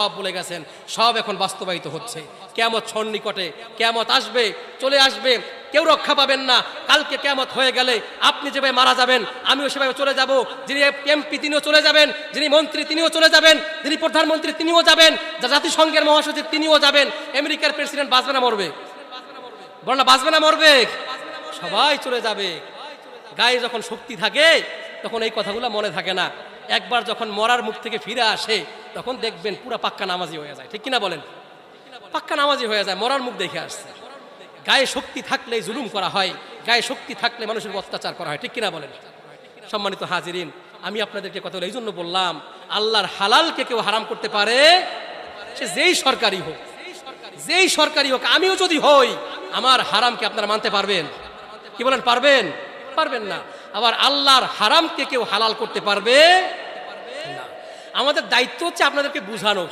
সব বলে গেছেন, সব এখন বাস্তবায়িত হচ্ছে। কিয়ামত সন্নিকটে, কিয়ামত আসবে, চলে আসবে, কেউ রক্ষা পাবেন না। কালকে কিয়ামত হয়ে গেলে আপনি যেভাবে মারা যাবেন, আমিও সেভাবে চলে যাব। যিনি এমপি তিনিও চলে যাবেন, যিনি মন্ত্রী তিনিও চলে যাবেন, যিনি প্রধানমন্ত্রী তিনিও যাবেন, যা জাতিসংঘের মহাসচিব তিনিও যাবেন। আমেরিকার প্রেসিডেন্ট বাঁচবে না মরবে? বল না, বাঁচবে না মরবে? সবাই চলে যাবে। গায়ে যখন শক্তি থাকে তখন এই কথাগুলো মনে থাকে না। একবার যখন মরার মুখ থেকে ফিরে আসে তখন দেখবেন পুরা পাক্কা নামাজি হয়ে যায়। ঠিক কিনা বলেন? পাক্কা নামাজি হয়ে যায়, মরার মুখ দেখে আসছে। গায়ে শক্তি থাকলে জুলুম করা হয়, গায়ে শক্তি থাকলে মানুষের অত্যাচার করা হয়। ঠিক কিনা বলেন? সম্মানিত হাজিরিন, আমি আপনাদেরকে কথা এই জন্য বললাম, আল্লাহর হালালকে কেউ হারাম করতে পারে? সে যেই সরকারি হোক, যেই সরকারি হোক। আমিও যদি হই, আমার হারামকে আপনারা মানতে পারবেন? কি বলেন, পারবেন? পারবেন না। আবার আল্লাহর হারামকে কেউ হালাল করতে পারবে না। আমাদের দায়িত্ব হচ্ছে আপনাদেরকে বুঝানো।